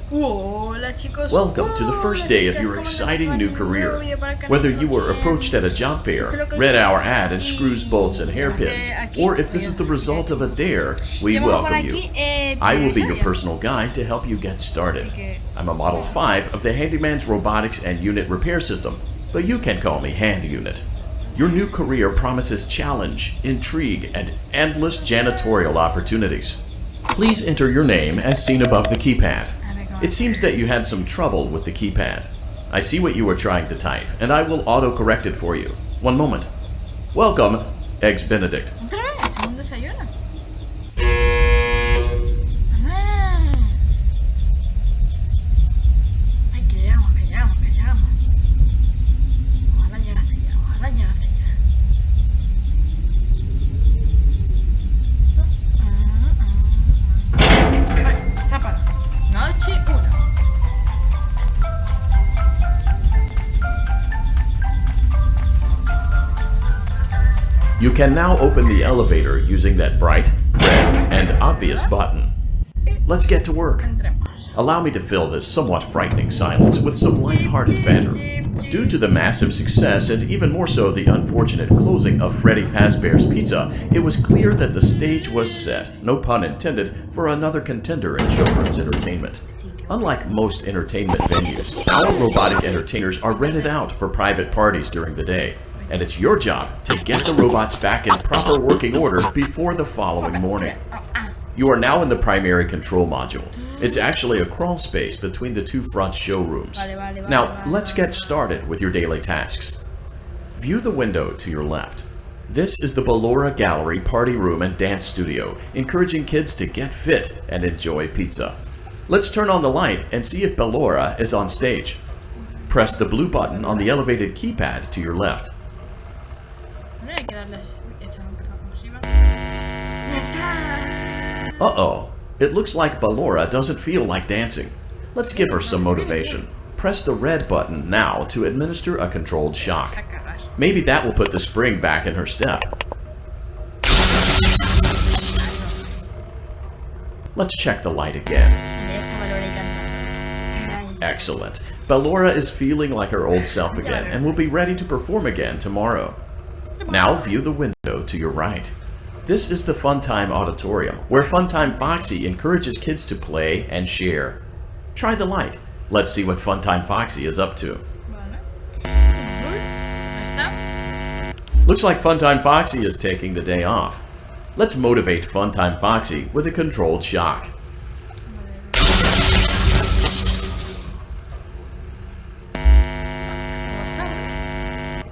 Hola chicos. Welcome to the first day of your exciting new career. Whether you were approached at a job fair, read our ad and screws, bolts, and hairpins, or if this is the result of a dare, we welcome you. I will be your personal guide to help you get started. I'm a Model 5 of the Handyman's Robotics and Unit Repair System, but you can call me Hand Unit. Your new career promises challenge, intrigue, and endless janitorial opportunities. Please enter your name as seen above the keypad. It seems that you had some trouble with the keypad. I see what you were trying to type, and I will auto-correct it for you. One moment. Welcome, Eggs Benedict. Otra vez, un desayuno. Ay, que llegamos. Ojalá llegase ya. Ay, zápalo. Noche 1. You can now open the elevator using that bright, red, and obvious button. Let's get to work. Entremos. Allow me to fill this somewhat frightening silence with some light-hearted banter. Due to the massive success, and even more so the unfortunate closing of Freddy Fazbear's Pizza, it was clear that the stage was set, no pun intended, for another contender in children's entertainment. Unlike most entertainment venues, our robotic entertainers are rented out for private parties during the day, and it's your job to get the robots back in proper working order before the following morning. You are now in the primary control module. It's actually a crawl space between the two front showrooms. Now, let's get started with your daily tasks. View the window to your left. This is the Ballora Gallery Party Room and Dance Studio, encouraging kids to get fit and enjoy pizza. Let's turn on the light and see if Ballora is on stage. Press the blue button on the elevated keypad to your left. No hay que darles. Uy, esto no empezó como si iba. Uh-oh, it looks like Ballora doesn't feel like dancing. Let's give her some motivation. Press the red button now to administer a controlled shock. Maybe that will put the spring back in her step. Let's check the light again. Excellent. Ballora is feeling like her old self again and will be ready to perform again tomorrow. Now view the window to your right. This is the Funtime Auditorium, where Funtime Foxy encourages kids to play and share. Try the light. Let's see what Funtime Foxy is up to. Looks like Funtime Foxy is taking the day off. Let's motivate Funtime Foxy with a controlled shock.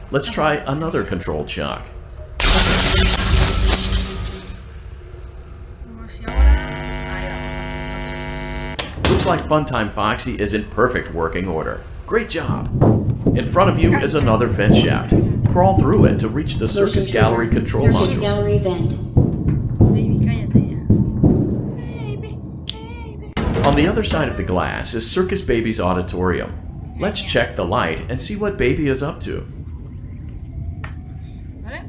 Let's try another controlled shock. Looks like Funtime Foxy is in perfect working order. Great job! In front of you is another vent shaft. Crawl through it to reach the Circus Gallery control Circus modules. Gallery vent. Baby, cállate ya. Baby. On the other side of the glass is Circus Baby's auditorium. Let's check the light and see what Baby is up to. ¿Vale?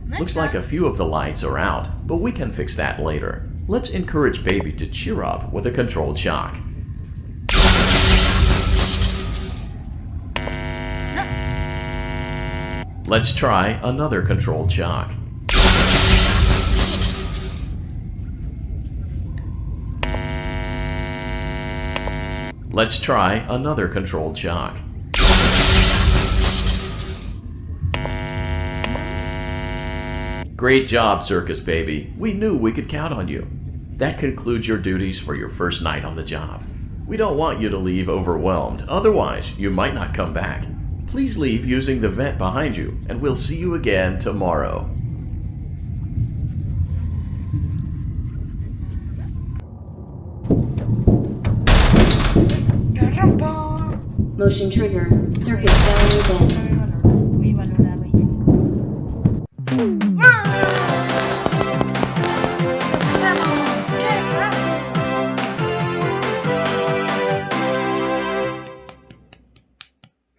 No Looks está. like a few of the lights are out, but we can fix that later. Let's encourage Baby to cheer up with a controlled shock. Let's try another controlled shock. Let's try another controlled shock. Great job, Circus Baby. We knew we could count on you. That concludes your duties for your first night on the job. We don't want you to leave overwhelmed, otherwise you might not come back. Please leave using the vent behind you, and we'll see you again tomorrow. ¡Caramba! Motion trigger. Circus Gallery vent. Muy valorado ya. ¡Empezamos! ¡Qué fácil!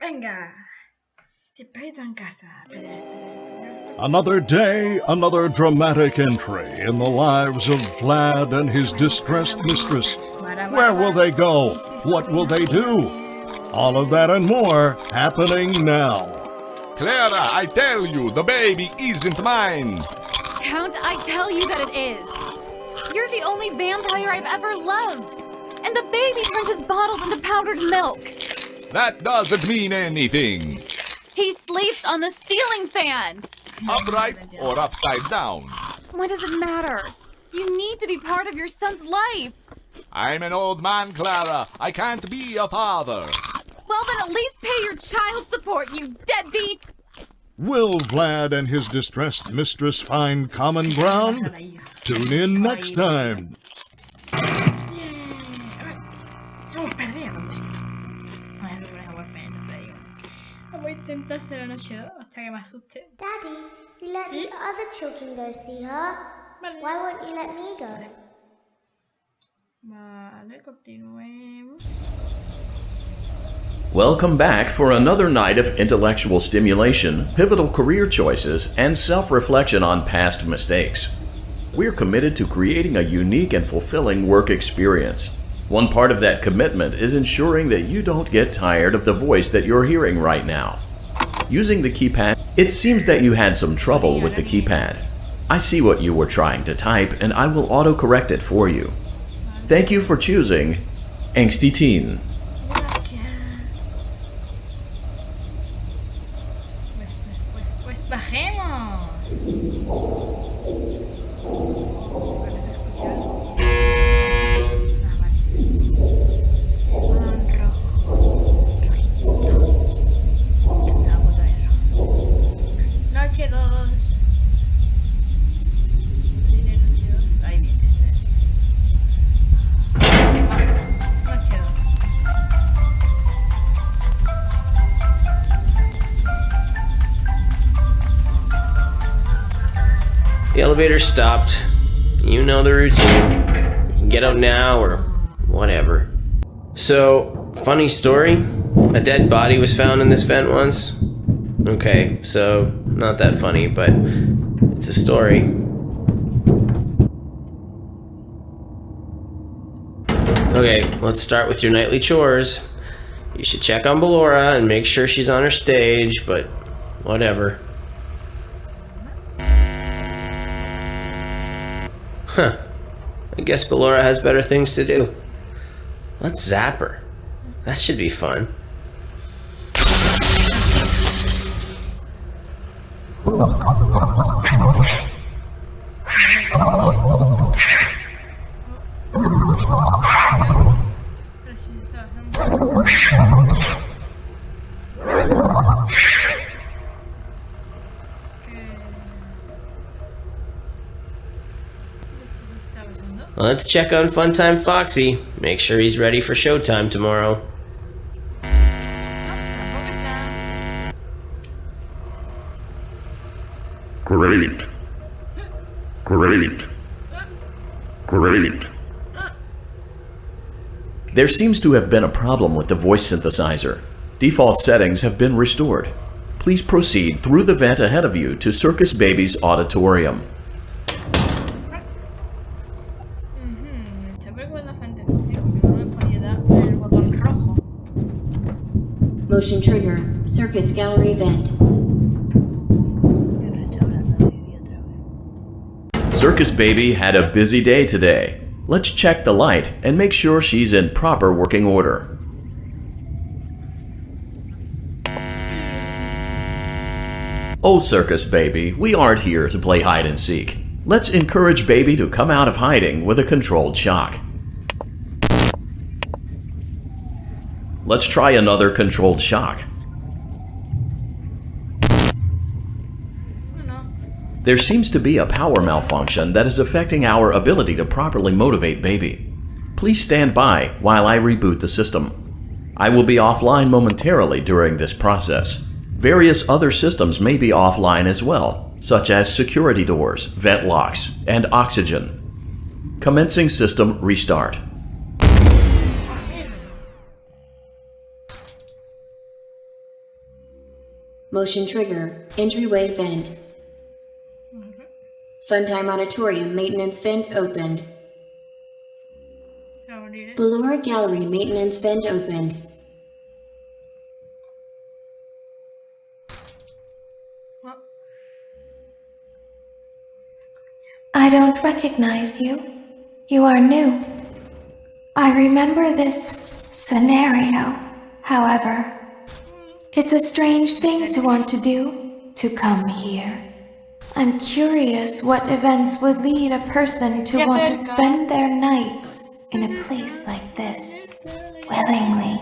Venga. Te perrito en casa. Espera. Another day, another dramatic entry in the lives of Vlad and his distressed mistress. Where will they go? What will they do? All of that and more happening now. Clara, I tell you, the baby isn't mine. Count, I tell you that it is. You're the only vampire I've ever loved. And the baby turns his bottles into powdered milk. That doesn't mean anything. He sleeps on the ceiling fan. Upright or upside down. What does it matter? You need to be part of your son's life. I'm an old man, Clara. I can't be a father. Well, then at least pay your child support, you deadbeat! Will Vlad and his distressed mistress find common ground? Tune in next time. Hemos perdido, hombre. A ver, voy a volver, entonces digo. Vamos a intentar hacer la noche 2 hasta que me asuste. Daddy, you let the other children go see her. Vale. Why won't you let me go? Vale, continuemos. Welcome back for another night of intellectual stimulation, pivotal career choices, and self-reflection on past mistakes. We're committed to creating a unique and fulfilling work experience. One part of that commitment is ensuring that you don't get tired of the voice that you're hearing right now. Using the keypad, it seems that you had some trouble with the keypad. I see what you were trying to type, and I will auto-correct it for you. Thank you for choosing Angsty Teen. Pues bajemos. Vale, se escucha. Ah, vale. Rojo. Rojito. Intentamos botones rojos. Noche 2. Tiene noche 2. Ahí viene. Noche 2. The elevator stopped. You know the routine. You can get out now or whatever. So, funny story. A dead body was found in this vent once. Okay, so not that funny, but it's a story. Okay, let's start with your nightly chores. You should check on Ballora and make sure she's on her stage, but whatever. Huh. I guess Ballora has better things to do. Let's zap her. That should be fun. Pero si está bajando. Let's check on Funtime Foxy. Make sure he's ready for showtime tomorrow. Tampoco está. Great. Great. Great. There seems to have been a problem with the voice synthesizer. Default settings have been restored. Please proceed through the vent ahead of you to Circus Baby's auditorium. Se ve con la frente, porque no le podía dar el botón rojo. Motion trigger. Circus gallery vent. Que no está hablando de Vivi otra vez. Circus Baby had a busy day today. Let's check the light and make sure she's in proper working order. Oh, Circus Baby, we aren't here to play hide and seek. Let's encourage Baby to come out of hiding with a controlled shock. Let's try another controlled shock. There seems to be a power malfunction that is affecting our ability to properly motivate Baby. Please stand by while I reboot the system. I will be offline momentarily during this process. Various other systems may be offline as well, such as security doors, vent locks, and oxygen. Commencing system restart. Motion trigger. Entryway vent. Funtime Auditorium maintenance vent opened. Abrir. Ballora Gallery maintenance vent opened. Oh, I don't recognize you. You are new. I remember this scenario, however. It's a strange thing to want to do, to come here. I'm curious what events would lead a person to want to spend their nights in a place like this, willingly.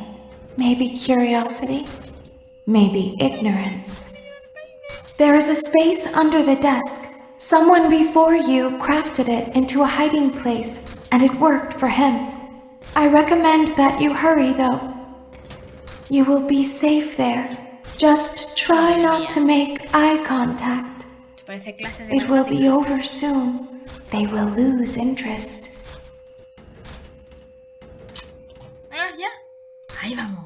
Maybe curiosity, maybe ignorance. There is a space under the desk. Someone before you crafted it into a hiding place, and it worked for him. I recommend that you hurry, though. You will be safe there. Just try not to make eye contact. parece clase de It will be over soon. They will lose interest. Ah, ya. Ahí vamos.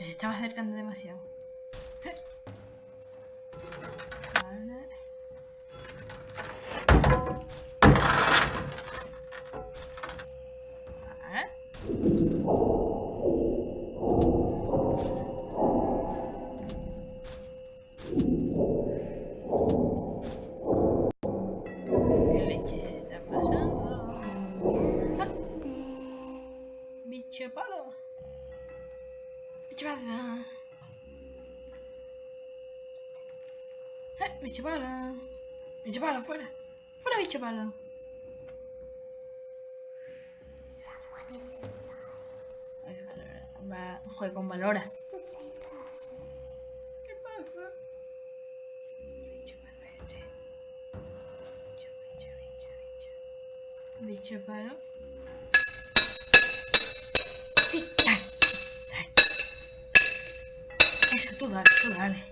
Nos estamos acercando demasiado. Vale. ¿Qué leche está pasando? ¡Ah! Bicho palo. Bicho palo. Bicho palo. Bicho palo, fuera. Fuera, bicho palo. Va, joder, con Valora. ¿Qué pasa? Bicho palo este. Bicho palo. Sí, dale. Eso, tú dale.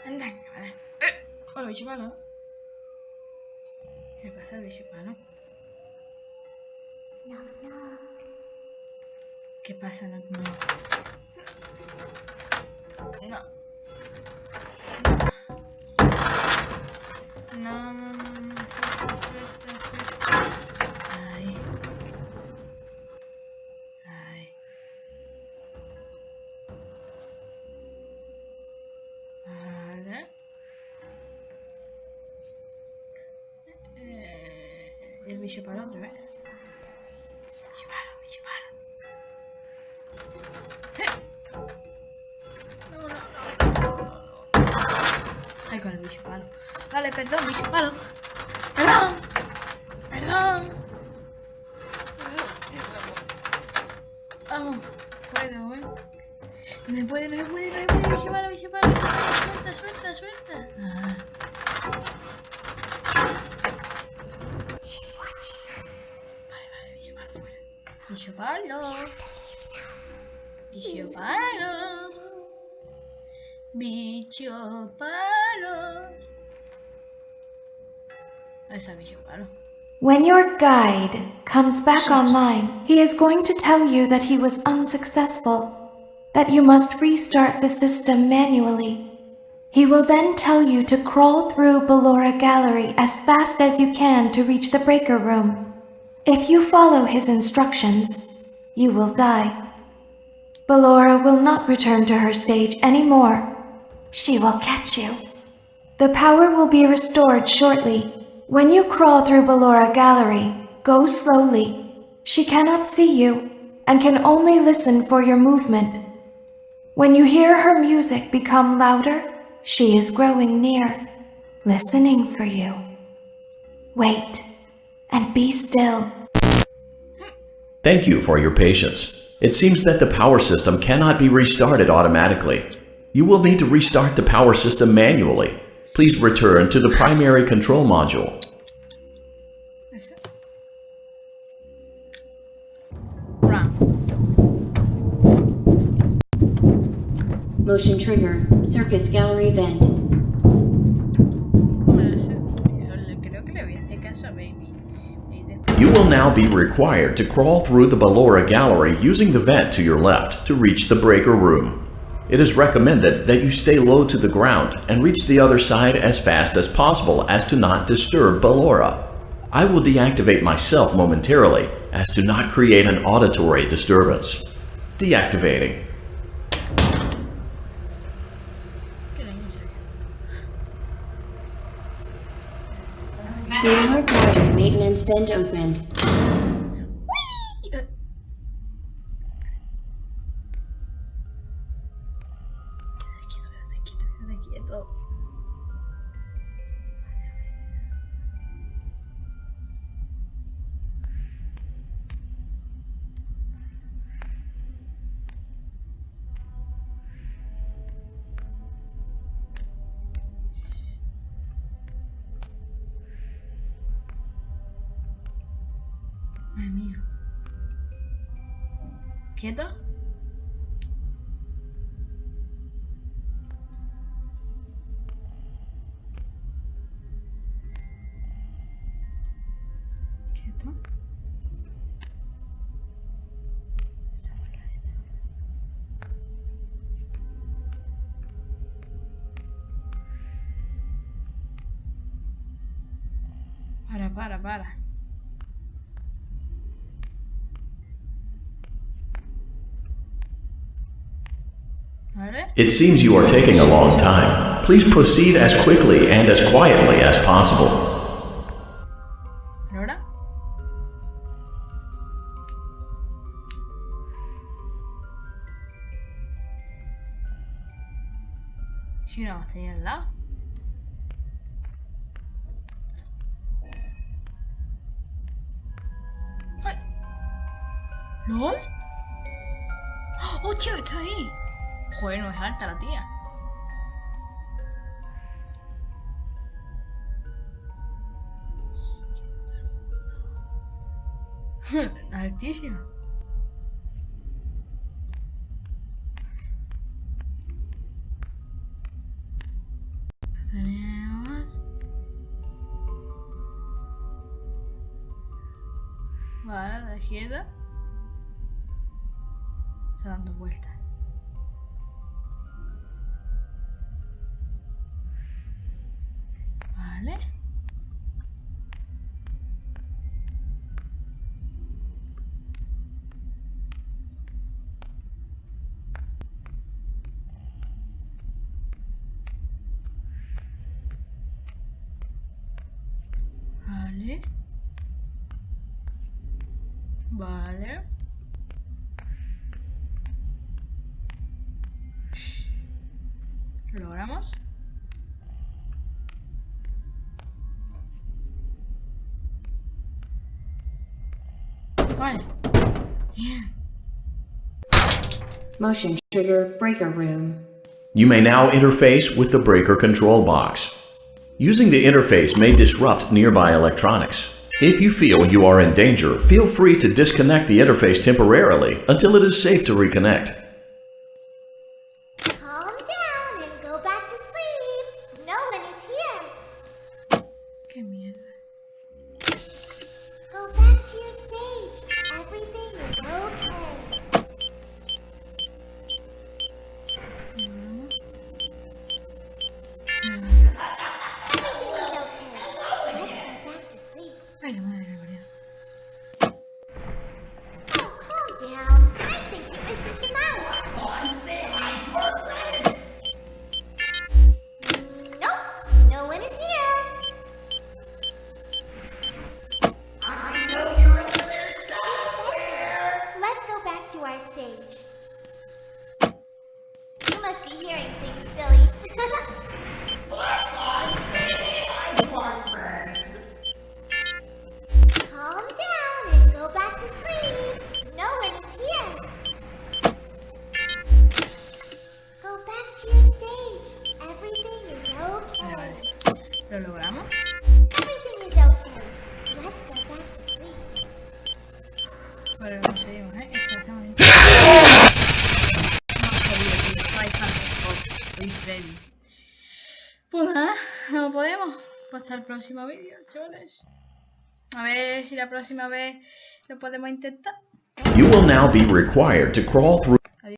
Anda, vale. Hola, bicho palo. ¿Qué pasa, bicho palo? ¿Qué pasa? No. Suelta. Ay. Vale. El bicho para otra vez. Bicho palo. Ay, con el bicho palo. Vale, perdón, bicho palo. Perdón. Vamos, puedo, No me puede, bicho palo. Suelta. Ah. Vale, bicho palo fuera. Bicho palo. Esa bicho palo. When your guide comes back online, he is going to tell you that he was unsuccessful, that you must restart the system manually. He will then tell you to crawl through Ballora Gallery as fast as you can to reach the breaker room. If you follow his instructions, you will die. Ballora will not return to her stage anymore. She will catch you. The power will be restored shortly. When you crawl through Ballora Gallery, go slowly. She cannot see you and can only listen for your movement. When you hear her music become louder, she is growing near, listening for you. Wait and be still. Thank you for your patience. It seems that the power system cannot be restarted automatically. You will need to restart the power system manually. Please return to the primary control module. Motion trigger. Circus gallery vent. Creo que le voy a hacer caso a Baby. You will now be required to crawl through the Ballora Gallery using the vent to your left to reach the breaker room. it is recommended that you stay low to the ground and reach the other side as fast as possible as to not disturb Ballora. I will deactivate myself momentarily as to not create an auditory disturbance. Deactivating. Primera garden maintenance vent opened. Madre mía. ¿Quieta? ¿Quieto? Para. It seems you are taking a long time. Please proceed as quickly and as quietly as possible. ¿Ahora? Si una botella al lado. ¡Ay! ¿LOL? ¡Oh, tío, está ahí! Joder, no es alta la tía. Altísima. Tenemos... Vale, la izquierda. Está dando vueltas. Vale. Vale. ¿Lo logramos? Vale. Bien. Motion trigger breaker room. You may now interface with the breaker control box. Using the interface may disrupt nearby electronics. If you feel you are in danger, feel free to disconnect the interface temporarily until it is safe to reconnect. Calm down and go back to sleep. No one is here. Qué mierda. Go back to your stage. Everything is okay. Everything is okay. Let's go back to sleep. Ay, la madre de María. Oh, calm down. I think it was just a mouse. Nope, no one is here. I know you're over there somewhere. Let's go back to our stage. You must be hearing things, silly. Calm down and go back to sleep. No one is here. Go back to your stage. Everything is okay. ¿Lo logramos? Everything is okay. Let's go back to sleep. Bueno, lo conseguimos, ¿eh? Esto está bonito. Pues nada, no podemos. Pues hasta el próximo vídeo, chavales. A ver si la próxima vez lo podemos intentar. You will now be required to crawl through